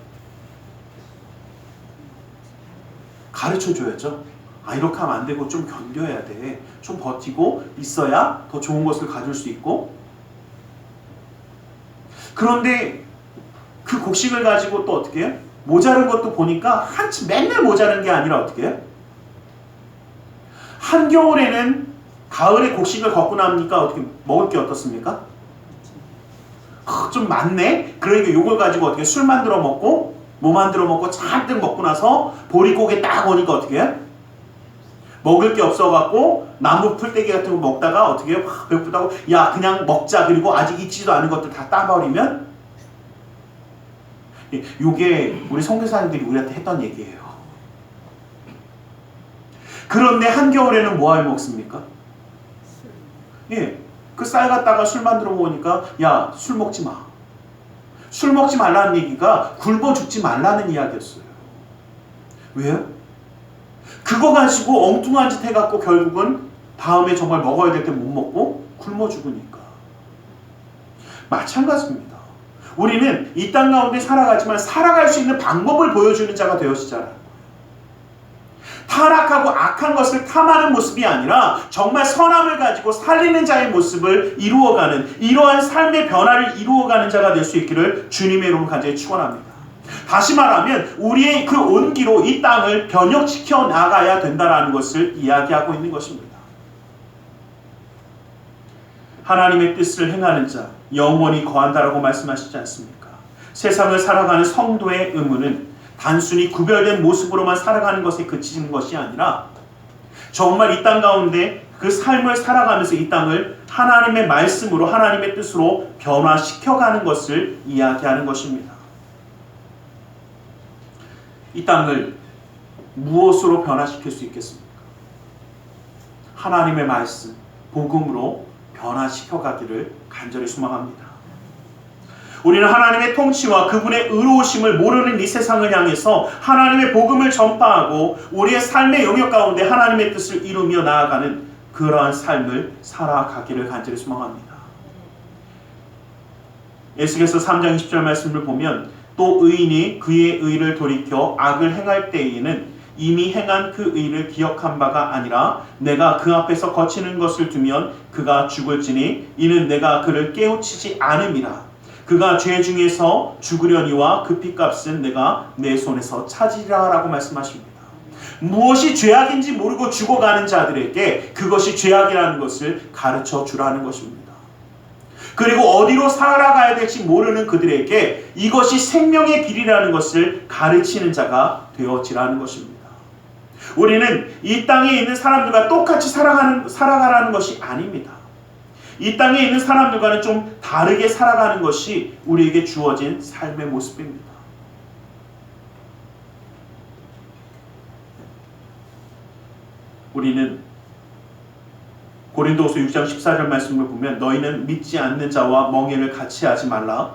가르쳐줘야죠. 이렇게 하면 안 되고 좀 견뎌야 돼. 좀 버티고 있어야 더 좋은 것을 가질 수 있고. 그런데 그 곡식을 가지고 또 어떻게 해? 모자른 것도 보니까 맨날 모자른 게 아니라 어떻게 해? 한겨울에는 가을에 곡식을 걷고 나니까 어떻게 먹을 게 어떻습니까? 좀 많네? 그러니까 이걸 가지고 어떻게 술 만들어 먹고 뭐 만들어 먹고 잔뜩 먹고 나서 보릿고개 딱 오니까 어떻게 해? 먹을 게 없어갖고 나무 풀떼기 같은 거 먹다가 어떻게 해? 배고프다고 야 그냥 먹자. 그리고 아직 익지도 않은 것들 다 따버리면 이게 우리 선교사님들이 우리한테 했던 얘기예요. 그런데 한겨울에는 뭐 하며 먹습니까? 그 쌀 갖다가 술 만들어 먹으니까 야 술 먹지 마. 술 먹지 말라는 얘기가 굶어 죽지 말라는 이야기였어요. 왜요? 그거 가지고 엉뚱한 짓 해갖고 결국은 다음에 정말 먹어야 될 때 못 먹고 굶어 죽으니까. 마찬가지입니다. 우리는 이 땅 가운데 살아가지만 살아갈 수 있는 방법을 보여주는 자가 되어지잖아요. 타락하고 악한 것을 탐하는 모습이 아니라 정말 선함을 가지고 살리는 자의 모습을 이루어가는 이러한 삶의 변화를 이루어가는 자가 될 수 있기를 주님의 이름으로 간절히 축원합니다. 다시 말하면 우리의 그 온기로 이 땅을 변혁시켜 나가야 된다는 것을 이야기하고 있는 것입니다. 하나님의 뜻을 행하는 자 영원히 거한다라고 말씀하시지 않습니까? 세상을 살아가는 성도의 의무는 단순히 구별된 모습으로만 살아가는 것에 그치는 것이 아니라 정말 이 땅 가운데 그 삶을 살아가면서 이 땅을 하나님의 말씀으로 하나님의 뜻으로 변화시켜가는 것을 이야기하는 것입니다. 이 땅을 무엇으로 변화시킬 수 있겠습니까? 하나님의 말씀, 복음으로 변화시켜가기를 간절히 소망합니다. 우리는 하나님의 통치와 그분의 의로우심을 모르는 이 세상을 향해서 하나님의 복음을 전파하고 우리의 삶의 영역 가운데 하나님의 뜻을 이루며 나아가는 그러한 삶을 살아가기를 간절히 소망합니다. 에스겔서 3장 20절 말씀을 보면 또 의인이 그의 의를 돌이켜 악을 행할 때에는 이미 행한 그 의를 기억한 바가 아니라 내가 그 앞에서 거치는 것을 두면 그가 죽을지니 이는 내가 그를 깨우치지 않음이라. 그가 죄 중에서 죽으려니와 그 핏값은 내가 내 손에서 찾으리라 라고 말씀하십니다. 무엇이 죄악인지 모르고 죽어가는 자들에게 그것이 죄악이라는 것을 가르쳐 주라는 것입니다. 그리고 어디로 살아가야 될지 모르는 그들에게 이것이 생명의 길이라는 것을 가르치는 자가 되어지라는 것입니다. 우리는 이 땅에 있는 사람들과 똑같이 살아가라는 것이 아닙니다. 이 땅에 있는 사람들과는 좀 다르게 살아가는 것이 우리에게 주어진 삶의 모습입니다. 우리는 고린도후서 6장 14절 말씀을 보면 너희는 믿지 않는 자와 멍에를 같이 하지 말라.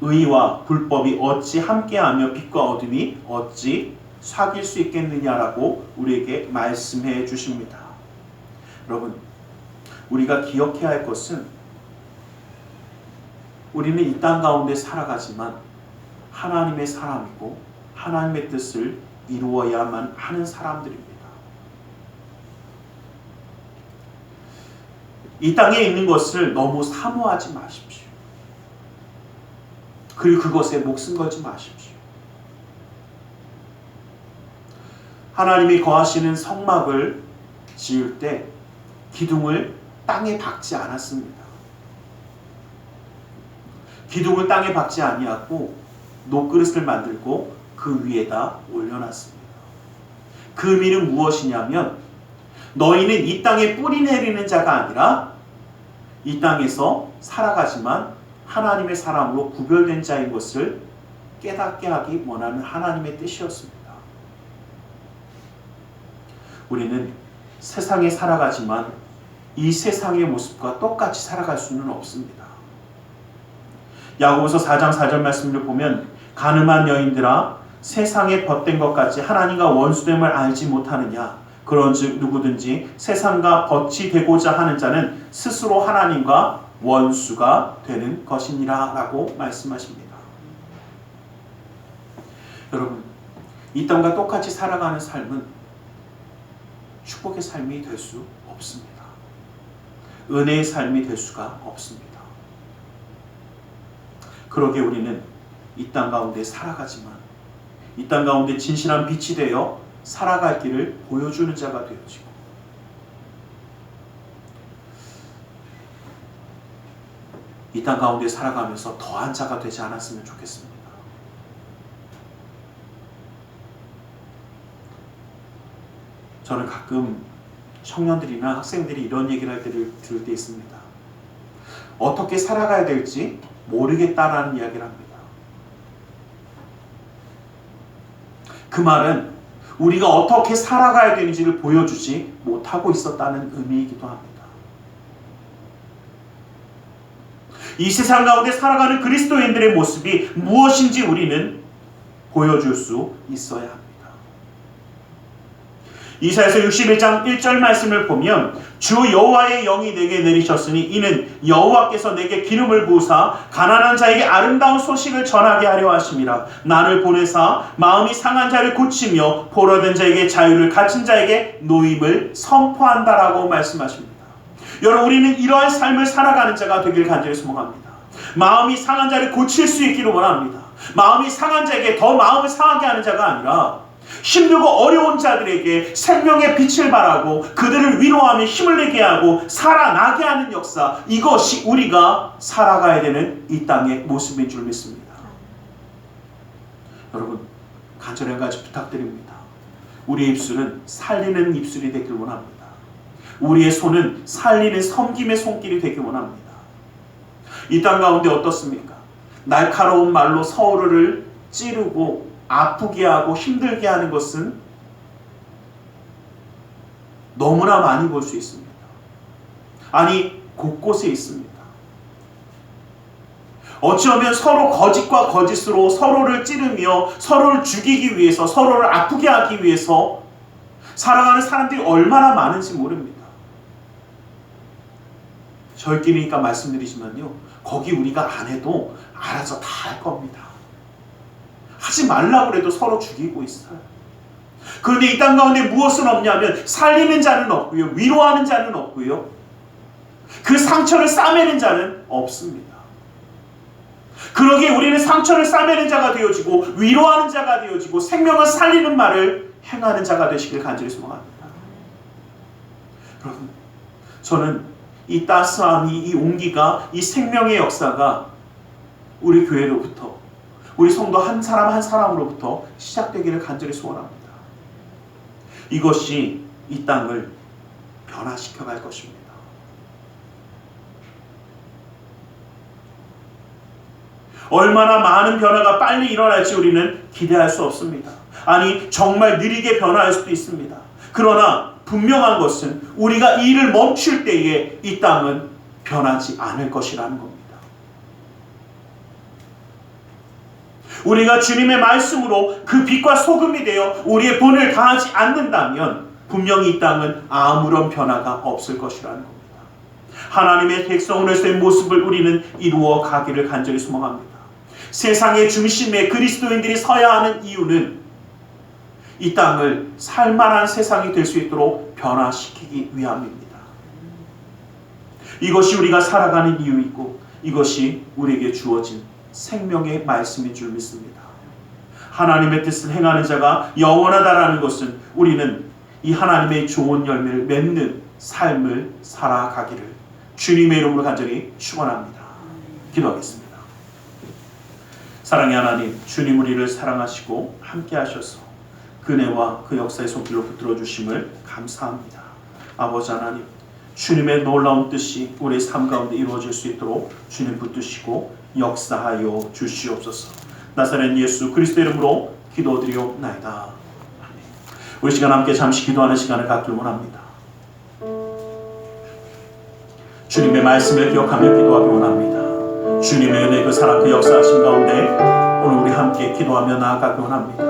의와 불법이 어찌 함께하며 빛과 어둠이 어찌 사귈 수 있겠느냐라고 우리에게 말씀해 주십니다. 여러분, 우리가 기억해야 할 것은 우리는 이 땅 가운데 살아가지만 하나님의 사람이고 하나님의 뜻을 이루어야만 하는 사람들입니다. 이 땅에 있는 것을 너무 사모하지 마십시오. 그리고 그것에 목숨 걸지 마십시오. 하나님이 거하시는 성막을 지을 때 기둥을 땅에 박지 않았습니다. 기둥을 땅에 박지 아니하고 녹그릇을 만들고 그 위에다 올려놨습니다. 그 의미는 무엇이냐면 너희는 이 땅에 뿌리 내리는 자가 아니라 이 땅에서 살아가지만 하나님의 사람으로 구별된 자인 것을 깨닫게 하기 원하는 하나님의 뜻이었습니다. 우리는 세상에 살아가지만 이 세상의 모습과 똑같이 살아갈 수는 없습니다. 야고보서 4장 4절 말씀을 보면 가늠한 여인들아 세상에 벗된 것 같이 하나님과 원수됨을 알지 못하느냐. 그런즉 누구든지 세상과 벗이 되고자 하는 자는 스스로 하나님과 원수가 되는 것이니라 라고 말씀하십니다. 여러분, 이 땅과 똑같이 살아가는 삶은 축복의 삶이 될 수 없습니다. 은혜의 삶이 될 수가 없습니다. 그러기에 우리는 이 땅 가운데 살아가지만 이 땅 가운데 진실한 빛이 되어 살아갈 길을 보여주는 자가 되어지고 이 땅 가운데 살아가면서 더한 자가 되지 않았으면 좋겠습니다. 저는 가끔 청년들이나 학생들이 이런 얘기를 할 때를 들을 때 있습니다. 어떻게 살아가야 될지 모르겠다라는 이야기를 합니다. 그 말은 우리가 어떻게 살아가야 되는지를 보여주지 못하고 있었다는 의미이기도 합니다. 이 세상 가운데 살아가는 그리스도인들의 모습이 무엇인지 우리는 보여줄 수 있어야 합니다. 이사야서 61장 1절 말씀을 보면 주 여호와의 영이 내게 내리셨으니 이는 여호와께서 내게 기름을 부으사 가난한 자에게 아름다운 소식을 전하게 하려 하심이라. 나를 보내사 마음이 상한 자를 고치며 포로된 자에게 자유를 갇힌 자에게 노임을 선포한다라고 말씀하십니다. 여러분, 우리는 이러한 삶을 살아가는 자가 되길 간절히 소망합니다. 마음이 상한 자를 고칠 수 있기를 원합니다. 마음이 상한 자에게 더 마음을 상하게 하는 자가 아니라 힘들고 어려운 자들에게 생명의 빛을 발하고 그들을 위로하며 힘을 내게 하고 살아나게 하는 역사, 이것이 우리가 살아가야 되는 이 땅의 모습인 줄 믿습니다. 여러분, 간절히 한 가지 부탁드립니다. 우리의 입술은 살리는 입술이 되길 원합니다. 우리의 손은 살리는 섬김의 손길이 되기 원합니다. 이 땅 가운데 어떻습니까? 날카로운 말로 서로를 찌르고 아프게 하고 힘들게 하는 것은 너무나 많이 볼 수 있습니다. 아니, 곳곳에 있습니다. 어찌하면 서로 거짓과 거짓으로 서로를 찌르며 서로를 죽이기 위해서, 서로를 아프게 하기 위해서 살아가는 사람들이 얼마나 많은지 모릅니다. 저희끼리니까 말씀드리지만요, 거기 우리가 안 해도 알아서 다 할 겁니다. 하지 말라고 해도 서로 죽이고 있어요. 그런데 이 땅 가운데 무엇은 없냐면 살리는 자는 없고요, 위로하는 자는 없고요, 그 상처를 싸매는 자는 없습니다. 그러기에 우리는 상처를 싸매는 자가 되어지고 위로하는 자가 되어지고 생명을 살리는 말을 행하는 자가 되시길 간절히 소망합니다. 여러분, 저는 이 따스함이, 이 온기가, 이 생명의 역사가 우리 교회로부터, 우리 성도 한 사람 한 사람으로부터 시작되기를 간절히 소원합니다. 이것이 이 땅을 변화시켜 갈 것입니다. 얼마나 많은 변화가 빨리 일어날지 우리는 기대할 수 없습니다. 아니, 정말 느리게 변화할 수도 있습니다. 그러나 분명한 것은 우리가 이 일을 멈출 때에 이 땅은 변하지 않을 것이라는 겁니다. 우리가 주님의 말씀으로 그 빛과 소금이 되어 우리의 본을 다하지 않는다면 분명히 이 땅은 아무런 변화가 없을 것이라는 겁니다. 하나님의 백성으로서의 모습을 우리는 이루어 가기를 간절히 소망합니다. 세상의 중심에 그리스도인들이 서야 하는 이유는 이 땅을 살만한 세상이 될 수 있도록 변화시키기 위함입니다. 이것이 우리가 살아가는 이유이고 이것이 우리에게 주어진 생명의 말씀인 줄 믿습니다. 하나님의 뜻을 행하는 자가 영원하다라는 것은 우리는 이 하나님의 좋은 열매를 맺는 삶을 살아가기를 주님의 이름으로 간절히 축원합니다. 기도하겠습니다. 사랑의 하나님, 주님 우리를 사랑하시고 함께 하셔서 그네와 그 역사의 손길로 붙들어 주심을 감사합니다. 아버지 하나님, 주님의 놀라운 뜻이 우리의 삶 가운데 이루어질 수 있도록 주님 붙드시고 역사하여 주시옵소서. 나사렛 예수 그리스도의 이름으로 기도드리옵나이다. 아멘. 우리 시간 함께 잠시 기도하는 시간을 갖길 원합니다. 주님의 말씀을 기억하며 기도하기 원합니다. 주님의 은혜, 그 사랑, 그 역사하심 가운데 오늘 우리 함께 기도하며 나아가기 원합니다.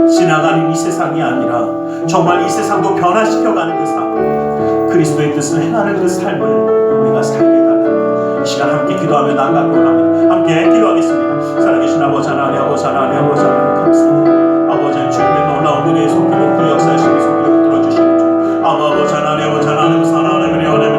지나가는 이 세상이 아니라 정말 이 세상도 변화시켜가는 그 삶, 그리스도의 뜻을 행하는 그 삶을 우리가 살게 해달라. 이 시간 함께 기도하며 나아가기 원합니다. 함께 기도하겠습니다. 살아계신 아버지 하나님, 아버지 하나님, 아버지 하나님 감사합니다. 아버지 주님의 놀라운 은혜의 손길을, 그 역사하심의 손길을 붙들어 주시는 주 아버지 하나님, 아버지 하나님, 사랑하는 예수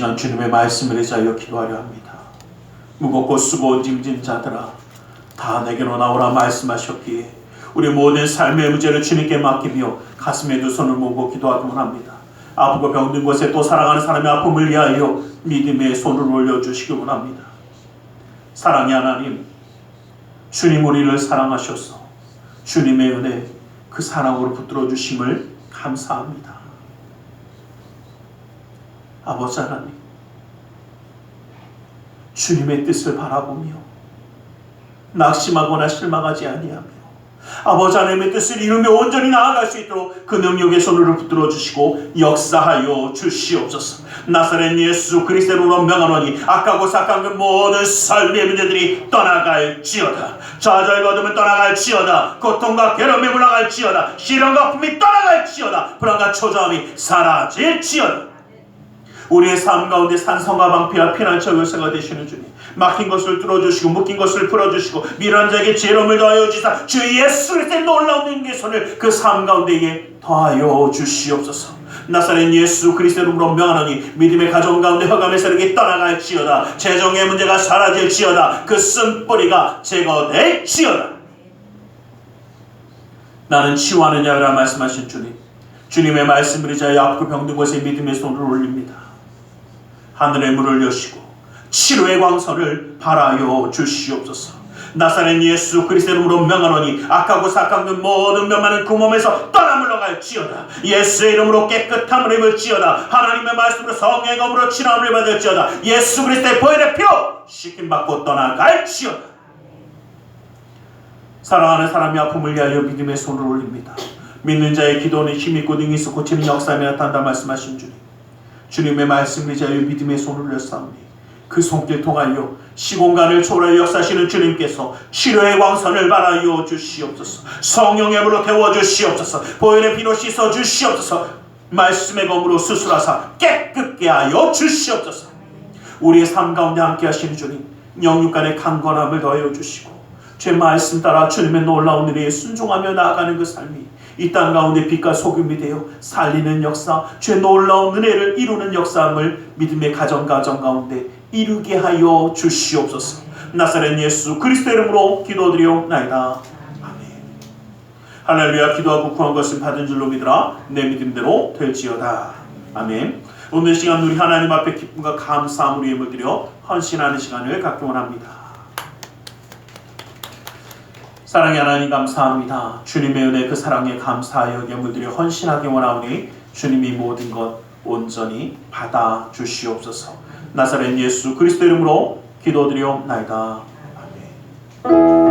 시간 주님의 말씀을 의지하여 기도하려 합니다. 무겁고 수고온 짐진 자들아 다 내게로 나오라 말씀하셨기에 우리 모든 삶의 문제를 주님께 맡기며 가슴에 두 손을 모으고 기도하기 원합니다. 아프고 병든 곳에 또 살아가는 사람의 아픔을 위하여 믿음의 손을 올려주시기 원합니다. 사랑의 하나님, 주님 우리를 사랑하셔서 주님의 은혜 그 사랑으로 붙들어 주심을 감사합니다. 아버지 하나님, 주님의 뜻을 바라보며 낙심하거나 실망하지 아니하며 아버지 하나님의 뜻을 이루며 온전히 나아갈 수 있도록 그 능력의 손으로 붙들어 주시고 역사하여 주시옵소서. 나사렛 예수 그리스도로 명하노니 악하고 삭한 그 모든 삶의 문제들이 떠나갈지어다. 좌절과 어둠은 떠나갈지어다. 고통과 괴로움이 물러갈지어다. 시련과 아픔이 떠나갈지어다. 불안과 초조함이 사라질지어다. 우리의 삶 가운데 산성과 방패와 피난처 요새가 되시는 주님, 막힌 것을 뚫어주시고 묶인 것을 풀어주시고 미련한 자에게 지혜로움을 더하여 주사 주 예수 그리스도의 놀라운 능력의 손을 그 삶 가운데에 더하여 주시옵소서. 나사렛 예수 그리스도의 이름으로 명하노니 믿음의 가정 가운데 흑암의 세력이 떠나갈지어다. 재정의 문제가 사라질지어다. 그 쓴뿌리가 제거될지어다. 나는 치유하는 자라 말씀하신 주님, 주님의 말씀을 의지하여 아프고 병든 곳에 믿음의 손을 올립니다. 하늘의 문을 여시고 치료의 광선을 발하여 주시옵소서. 나사렛 예수 그리스도의 이름으로 명하노니 악하고 삭한 그 모든 면만은 그 몸에서 떠나 물러갈지어다. 예수의 이름으로 깨끗함을 입을지어다. 하나님의 말씀으로 성령의 검으로 치료함을 받을지어다. 예수 그리스도의 보혈의 피로 씻김받고 떠나갈지어다. 사랑하는 사람의 아픔을 위하여 믿음의 손을 올립니다. 믿는 자의 기도는 힘있고 능히 있어 고치는 역사에 나타난다 말씀하신 주님, 주님의 말씀을 의지하여 믿음의 손을 올렸사오니 그 손길 통하여 시공간을 초월하여 역사하시는 주님께서 치료의 광선을 발하여 주시옵소서. 성령의 물로 태워주시옵소서. 보혈의 피로 씻어주시옵소서. 말씀의 검으로 수술하사 깨끗게 하여 주시옵소서. 우리의 삶 가운데 함께 하시는 주님, 영육간의 강건함을 더하여 주시고 제 말씀 따라 주님의 놀라운 은혜에 순종하며 나아가는 그 삶이 이 땅 가운데 빛과 소금이 되어 살리는 역사, 주의 놀라운 은혜를 이루는 역사함을 믿음의 가정 가운데 이루게 하여 주시옵소서. 나사렛 예수 그리스도의 이름으로 기도드리옵나이다. 아멘. 할렐루야. 기도하고 구한 것을 받은 줄로 믿으라. 내 믿음대로 될지어다. 아멘. 오늘 시간 우리 하나님 앞에 기쁨과 감사함으로 예물 드려 헌신하는 시간을 갖기 원합니다. 사랑의 하나님 감사합니다. 주님의 은혜 그 사랑에 감사하여 예물드려 헌신하기 원하오니 주님이 모든 것 온전히 받아 주시옵소서. 나사렛 예수 그리스도 이름으로 기도드리옵나이다. 아멘.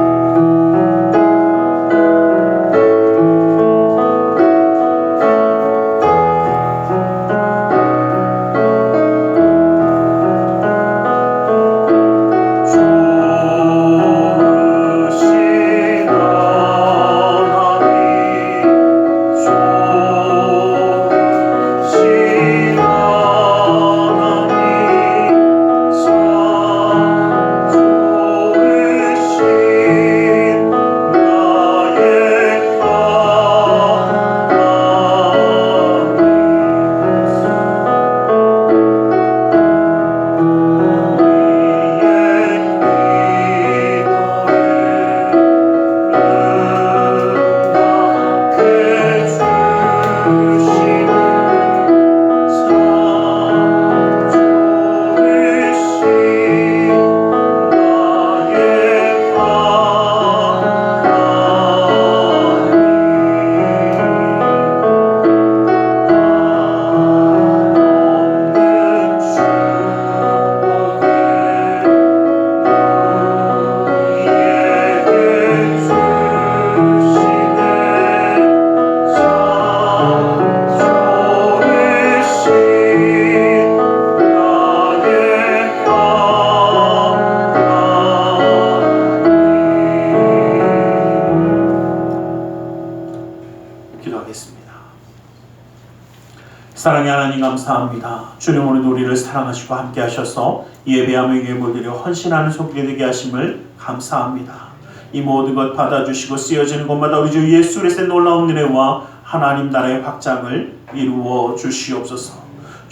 사랑의 하나님 감사합니다. 주님 오늘 우리를 사랑하시고 함께 하셔서 예배함을 예물드려 헌신하는 손길이 되게 하심을 감사합니다. 이 모든 것 받아주시고 쓰여지는 곳마다 우리 주 예수 그리스도의 놀라운 은혜와 하나님 나라의 확장을 이루어 주시옵소서.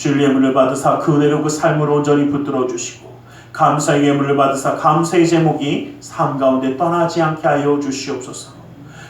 주일 예물을 받으사 그 은혜로 그 삶을 온전히 붙들어 주시고 감사의 예물을 받으사 감사의 제목이 삶 가운데 떠나지 않게 하여 주시옵소서.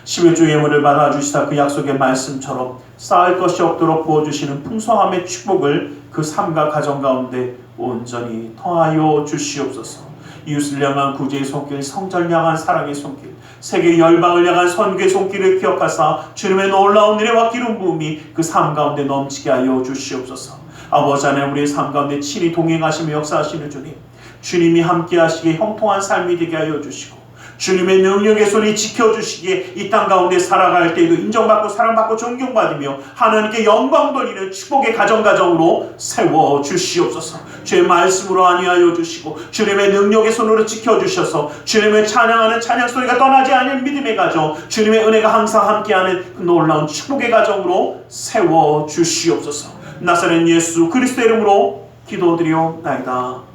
11조 예물을 받아주시사 그 약속의 말씀처럼 쌓을 것이 없도록 부어주시는 풍성함의 축복을 그 삶과 가정 가운데 온전히 더하여 주시옵소서. 이웃을 향한 구제의 손길, 성전을 향한 사랑의 손길, 세계 열방을 향한 선교의 손길을 기억하사 주님의 놀라운 은혜와 기름 부음이 그 삶 가운데 넘치게 하여 주시옵소서. 아버지 하나님, 우리의 삶 가운데 친히 동행하시며 역사하시는 주님, 주님이 함께 하시기에 형통한 삶이 되게 하여 주시고 주님의 능력의 손이 지켜주시기에 이 땅 가운데 살아갈 때에도 인정받고 사랑받고 존경받으며 하나님께 영광 돌리는 축복의 가정으로 세워주시옵소서. 주의 말씀으로 안위하여 주시고 주님의 능력의 손으로 지켜주셔서 주님을 찬양하는 찬양 소리가 떠나지 않는 믿음의 가정, 주님의 은혜가 항상 함께하는 그 놀라운 축복의 가정으로 세워주시옵소서. 나사렛 예수 그리스도의 이름으로 기도드리옵나이다.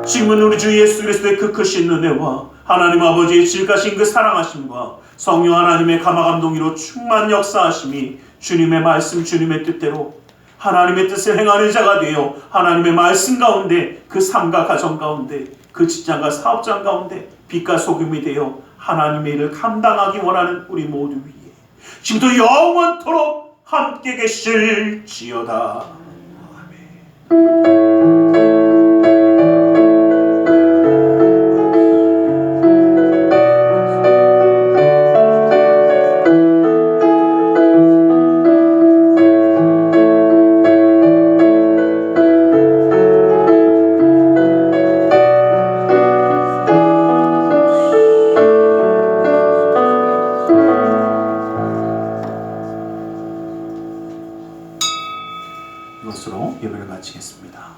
지금은 우리 주 예수 그리스도의 그 크신 은혜와 하나님 아버지의 질까신 그 사랑하심과 성령 하나님의 감화감동으로 충만 역사하심이 주님의 말씀 주님의 뜻대로 하나님의 뜻을 행하는 자가 되어 하나님의 말씀 가운데 그 삶과 가정 가운데 그 직장과 사업장 가운데 빛과 소금이 되어 하나님의 일을 감당하기 원하는 우리 모두 위에 지금도 영원토록 함께 계실지어다. 아멘. 이것으로 예배를 마치겠습니다.